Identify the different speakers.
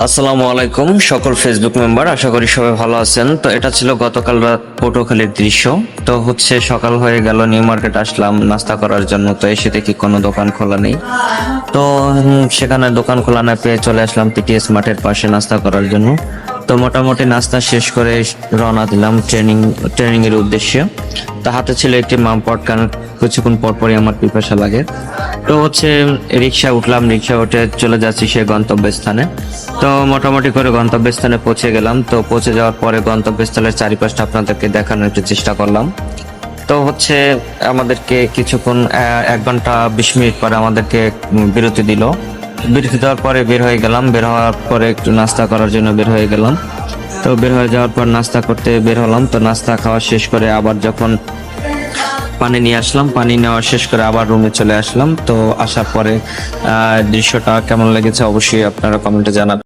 Speaker 1: আসসালামু আলাইকুম সকল ফেসবুক মেম্বার, আশা করি সবাই ভালো আছেন। তো এটা ছিল গতকাল রাত পটুয়াখালীর দৃশ্য। তো হচ্ছে সকাল হয়ে গেল, নিউ মার্কেট আসলাম নাস্তা করার জন্য। তো এসে দেখি কোনো দোকান খোলা নেই। তো সেখানে দোকান খোলা না পেয়ে চলে আসলাম টিটিএস মাঠের পাশে নাস্তা করার জন্য। তো মোটামুটি নাস্তা শেষ করে রওনা দিলাম ট্রেনিং এর উদ্দেশ্যে। তো হাতে ছিল একটি মামপট, কারণ কিছুক্ষণ পর পরই আমার পিপাসা লাগে। তো হচ্ছে রিক্সা উঠলাম, রিক্সা উঠে চলে যাচ্ছি সে গন্তব্যস্থানে। তো মোটামুটি করে গন্তব্যস্থানে পৌঁছে গেলাম। তো পৌঁছে যাওয়ার পরে গন্তব্যস্থলের চারিপাশটা আপনাদেরকে দেখানোর একটু চেষ্টা করলাম। তো হচ্ছে আমাদেরকে কিছুক্ষণ 1 ঘন্টা 20 মিনিট পরে আমাদেরকে বিরতি দিল। বিরতি দেওয়ার পরে বের হয়ে গেলাম। বের হওয়ার পরে একটু নাস্তা করার জন্য বের হয়ে গেলাম। তো বের হয়ে যাওয়ার পর নাস্তা করতে বের হলাম। তো নাস্তা খাওয়া শেষ করে আবার যখন পানি নিয়ে আসলাম, পানি নেওয়া শেষ করে আবার রুমে চলে আসলাম। তো আসার পরে দৃশ্যটা কেমন লেগেছে অবশ্যই আপনারা কমেন্টে জানাবেন।